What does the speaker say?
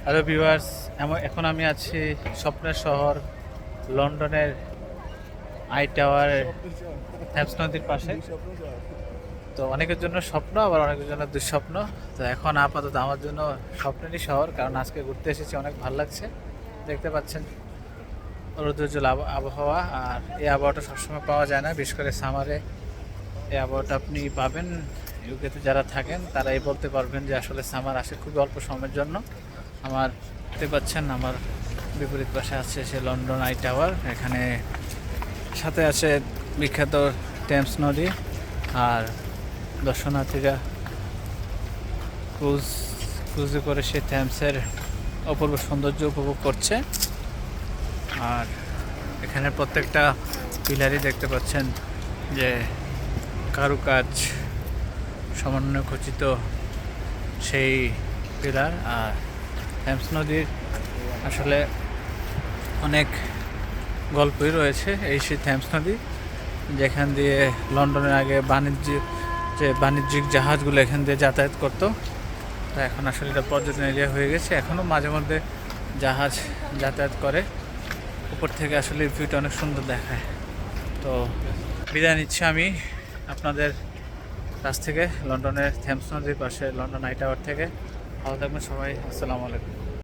Hello viewers, এখন আমি আছি স্বপ্নের শহর লন্ডনের আই টাওয়ার থ্যামস নদীর পাশে। তো অনেকের জন্য স্বপ্ন, আবার অনেকের জন্য দুঃস্বপ্ন। তো এখন আপাতত আমার জন্য স্বপ্নেরই শহর, কারণ আজকে ঘুরতে এসেছি, অনেক ভালো লাগছে। দেখতে পাচ্ছেন রৌদ্রোজ্জ্বল আবহাওয়া, আর এই আবহাওয়াটা সবসময় পাওয়া যায় না, বিশেষ করে সামারে এই আবহাওয়াটা আপনি পাবেন। ইউকেতে যারা থাকেন তারাই বলতে পারবেন যে আসলে সামার আসে খুবই অল্প সময়ের জন্য। আমার দেখতে পাচ্ছেন আমার বিপরীত পাশে আছে সে লন্ডন আই টাওয়ার, এখানে সাথে আছে বিখ্যাত টেমস নদী, আর দর্শনার্থীরা ক্রুজে করে সে থ্যামসের অপূর্ব সৌন্দর্য উপভোগ করছে। আর এখানে প্রত্যেকটা পিলারই দেখতে পাচ্ছেন যে কারুকাজ সমন্বয় খচিত সেই পিলার। আর থ্যামস নদীর আসলে অনেক গল্পই রয়েছে। এই সেই থ্যামস নদী যেখান দিয়ে লন্ডনের আগে বাণিজ্যিক জাহাজগুলো এখান দিয়ে যাতায়াত করতো। তা এখন আসলে এটা পর্যটন এরিয়া হয়ে গেছে, এখনও মাঝে মধ্যে জাহাজ যাতায়াত করে। উপর থেকে আসলে ভিউটা অনেক সুন্দর দেখায়। তো বিদায় নিচ্ছি আমি আপনাদের কাছ থেকে লন্ডনের থ্যামস নদীর পাশে লন্ডন আই টাওয়ার থেকে। ভালো থাকবেন সবাই, আসসালামু আলাইকুম।